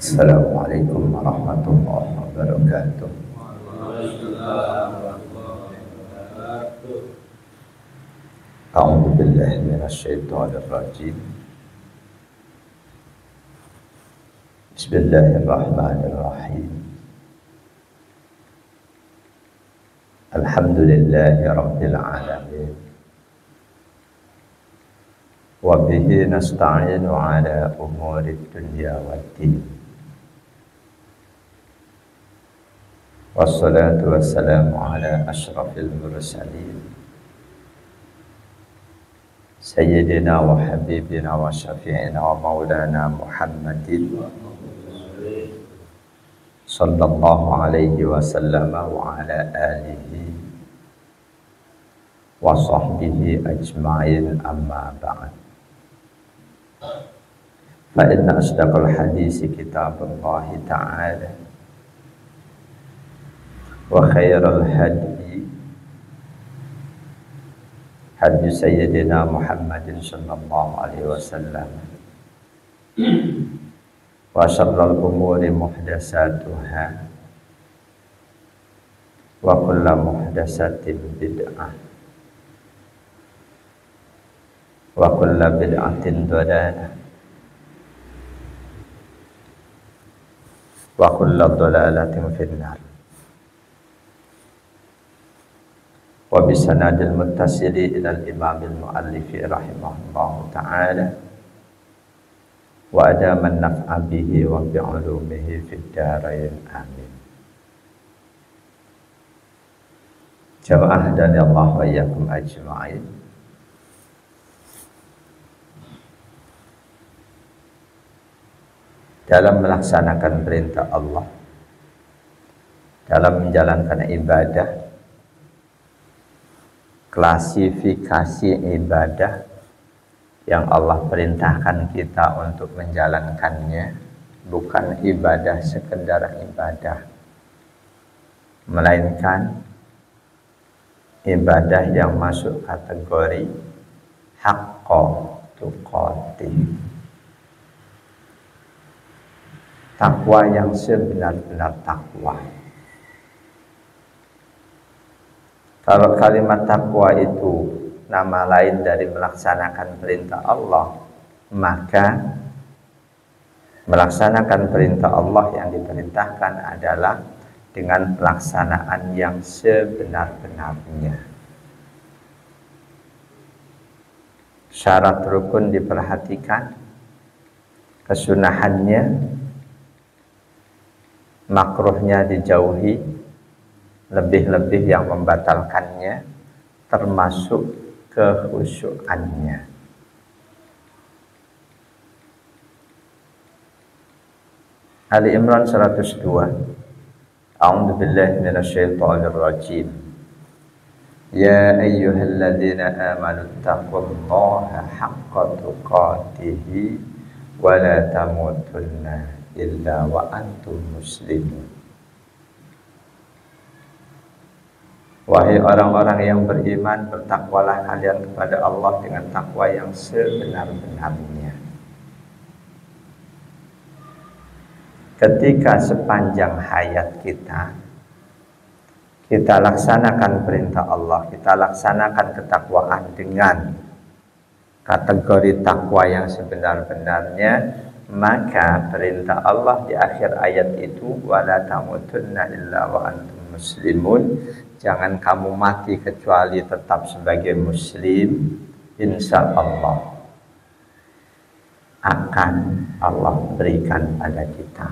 Assalamualaikum warahmatullahi wabarakatuh. A'udzu billahi minasyaitonir rajim. Bismillahirrahmanirrahim. Alhamdulillahi rabbil alamin. Wa bihi nasta'inu ala umurid dunya waddin. Wassalatu wassalamu ala asyrafil mursalin Sayyidina wa habibina wa syafi'ina wa maulana Muhammadin sallallahu alaihi wasallam wa ala alihi wa sahbihi ajma'in, amma ba'd. Fa inna asdaqal hadisi kitabullahi ta'ala wa khairal hadi hadi sayyidina Muhammadin sallallahu alaihi wasallam wa syarrul umuri muhdatsatuha wa kullu muhdatsatin bid'ah wa kullu bid'atin dhalalah wa kullu dhalalatin finnar. Wa bisanadil muttasili ilal imamil muallifi rahimahullahu ta'ala wa adaman naf'a bihi wa bi'ulumihi fid dharain, amin. Jamaah dan Allah wa iyyakum ajma'in. Dalam melaksanakan perintah Allah, dalam menjalankan ibadah, klasifikasi ibadah yang Allah perintahkan kita untuk menjalankannya bukan ibadah sekedar ibadah, melainkan ibadah yang masuk kategori haqqa tuqatih, takwa yang sebenar-benar takwa. Kalau kalimat takwa itu nama lain dari melaksanakan perintah Allah, maka melaksanakan perintah Allah yang diperintahkan adalah dengan pelaksanaan yang sebenar-benarnya. Syarat rukun diperhatikan, kesunahannya, makruhnya dijauhi, lebih-lebih yang membatalkannya, termasuk kekhusyukannya. Ali Imran 102. A'udzu billahi minasyaitonir rajim. Ya ayyuhalladzina amanu taqullaha haqqa tuqatih wa la tamutunna illa wa antum muslimun. Wahai orang-orang yang beriman, bertakwalah kalian kepada Allah dengan takwa yang sebenar-benarnya. Ketika sepanjang hayat kita laksanakan perintah Allah, kita laksanakan ketakwaan dengan kategori takwa yang sebenar-benarnya, maka perintah Allah di akhir ayat itu, wala tamutunna illa wa antum muslimun, jangan kamu mati kecuali tetap sebagai muslim, insya Allah akan Allah berikan pada kita.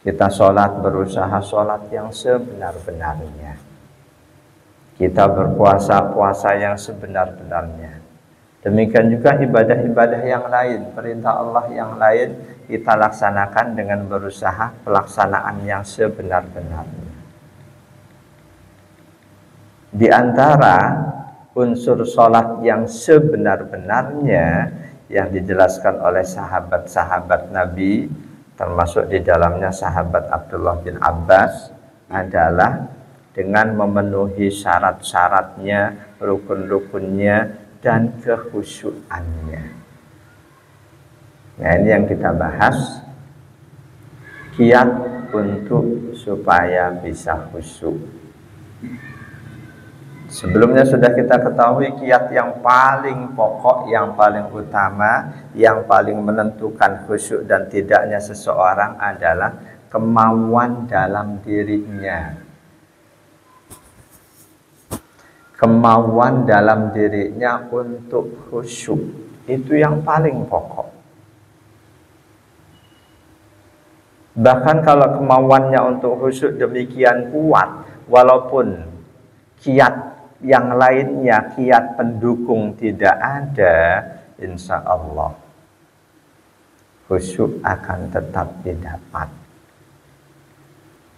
Kita sholat, berusaha sholat yang sebenar-benarnya. Kita berpuasa, puasa yang sebenar-benarnya. Demikian juga ibadah-ibadah yang lain, perintah Allah yang lain, kita laksanakan dengan berusaha pelaksanaan yang sebenar-benarnya. Di antara unsur sholat yang sebenar-benarnya yang dijelaskan oleh sahabat-sahabat Nabi, termasuk di dalamnya sahabat Abdullah bin Abbas, adalah dengan memenuhi syarat-syaratnya, rukun-rukunnya, dan kekhusyuannya. Nah, ini yang kita bahas, kiat untuk supaya bisa khusyuk. Sebelumnya sudah kita ketahui kiat yang paling pokok, yang paling utama, yang paling menentukan khusyuk dan tidaknya seseorang adalah kemauan dalam dirinya. Kemauan dalam dirinya untuk khusyuk, itu yang paling pokok. Bahkan kalau kemauannya untuk khusyuk demikian kuat, walaupun kiat yang lainnya, kiat pendukung tidak ada, insya Allah khusyuk akan tetap didapat.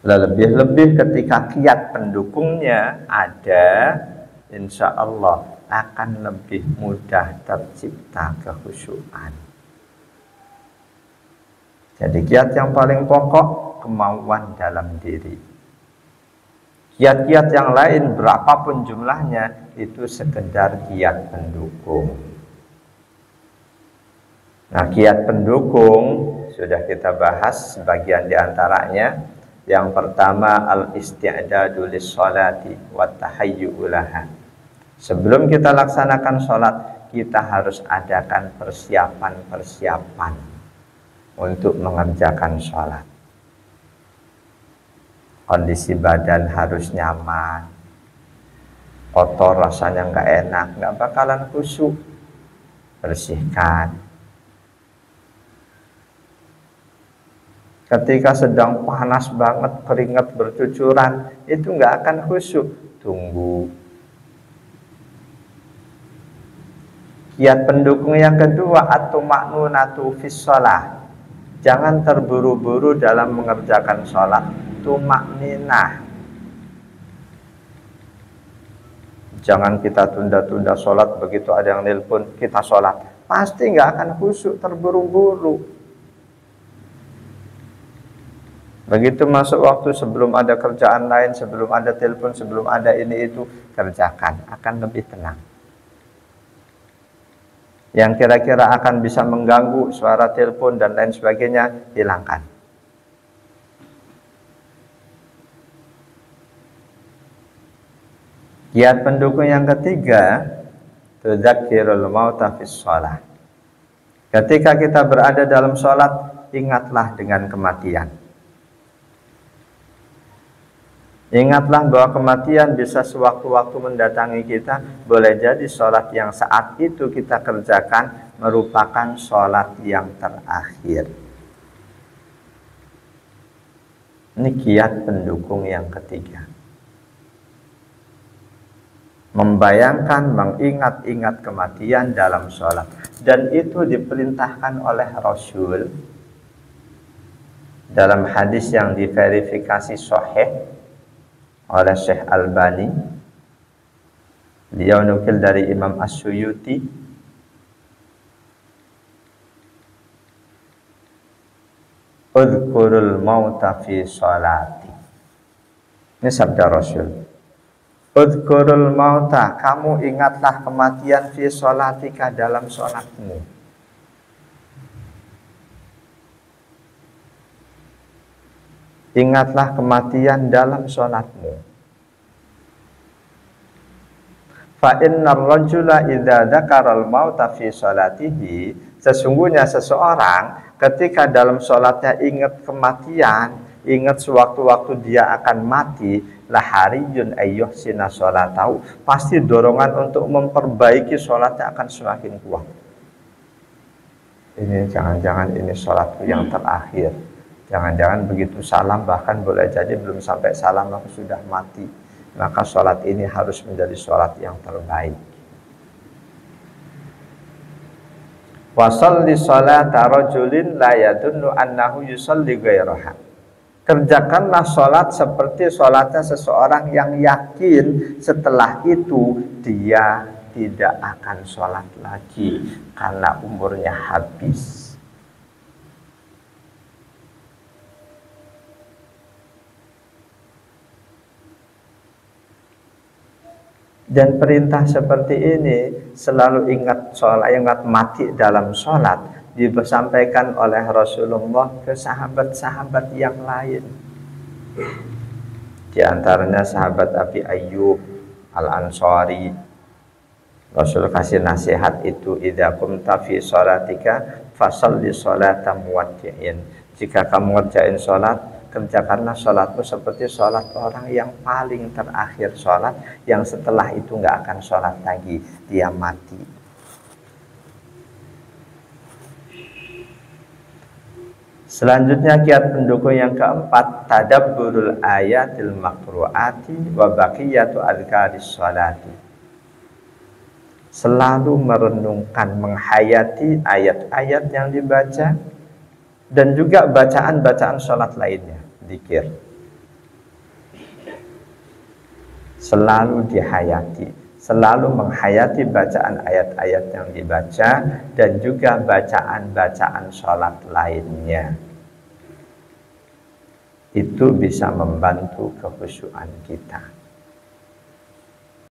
Lebih-lebih ketika kiat pendukungnya ada, insya Allah akan lebih mudah tercipta kekhusyukan. Jadi kiat yang paling pokok, kemauan dalam diri. Kiat-kiat yang lain berapapun jumlahnya itu sekedar kiat pendukung. Nah, kiat pendukung sudah kita bahas sebagian diantaranya. Yang pertama, al-isti'dadu lis-sholati wa tahayyu'u laha. Sebelum kita laksanakan sholat, kita harus adakan persiapan-persiapan untuk mengerjakan sholat. Kondisi badan harus nyaman, kotor rasanya nggak enak, nggak bakalan khusyuk. Bersihkan. Ketika sedang panas banget, keringat bercucuran, itu nggak akan khusyuk. Tunggu. Kiat pendukung yang kedua, at-tuma'nunatu fis shalah. Jangan terburu-buru dalam mengerjakan sholat. Tumakninah. Jangan kita tunda-tunda sholat, begitu ada yang nelpon kita sholat, pasti nggak akan khusyuk, terburu-buru. Begitu masuk waktu, sebelum ada kerjaan lain, sebelum ada telepon, sebelum ada ini itu, kerjakan, akan lebih tenang. Yang kira-kira akan bisa mengganggu, suara telepon dan lain sebagainya, hilangkan. Kiat pendukung yang ketiga, tudzakirul mauta fis shalah. Ketika kita berada dalam sholat, ingatlah dengan kematian. Ingatlah bahwa kematian bisa sewaktu-waktu mendatangi kita. Boleh jadi sholat yang saat itu kita kerjakan merupakan sholat yang terakhir. Ini kiat pendukung yang ketiga. Membayangkan, mengingat-ingat kematian dalam sholat. Dan itu diperintahkan oleh Rasul dalam hadis yang diverifikasi sahih oleh Syekh Albani. Beliau nukil dari Imam As-Suyuti, udhkurul mauta fi sholati. Ini sabda Rasul. Udhkurul mauta, kamu ingatlah kematian fi sholatika, dalam sholatmu. Ingatlah kematian dalam sholatmu. Fa innar rajula idza dzakaral mauta fi sholatihi, sesungguhnya seseorang ketika dalam sholatnya ingat kematian, ingat sewaktu-waktu dia akan mati, lahariyun ayyuhsina sholatahu, pasti dorongan untuk memperbaiki sholatnya akan semakin kuat. Ini jangan-jangan ini sholatku yang terakhir, jangan-jangan begitu salam, bahkan boleh jadi belum sampai salam aku sudah mati, maka sholat ini harus menjadi sholat yang terbaik. Wasalli sholata rajulin la yadunnu annahu yusalli ghairaha. Kerjakanlah sholat seperti sholatnya seseorang yang yakin setelah itu dia tidak akan sholat lagi karena umurnya habis. Dan perintah seperti ini selalu ingat sholat, ingat mati dalam sholat, disampaikan oleh Rasulullah ke sahabat-sahabat yang lain. Di antaranya sahabat Abi Ayyub Al-Ansari. Rasul kasih nasihat itu, idza qumta fi sholatika fasalli sholata muwaddi'in. Jika kamu ngerjain sholat, kerjakanlah sholatmu seperti sholat orang yang paling terakhir sholat, yang setelah itu nggak akan sholat lagi, dia mati. Selanjutnya kiat pendukung yang keempat, tadabburul ayatil maqru'ati wa baqiyatu adhkaris sholati. Selalu merenungkan, menghayati ayat-ayat yang dibaca dan juga bacaan-bacaan sholat lainnya, zikir. Selalu dihayati, selalu menghayati bacaan ayat-ayat yang dibaca dan juga bacaan-bacaan sholat lainnya. Itu bisa membantu kekhusyuan kita.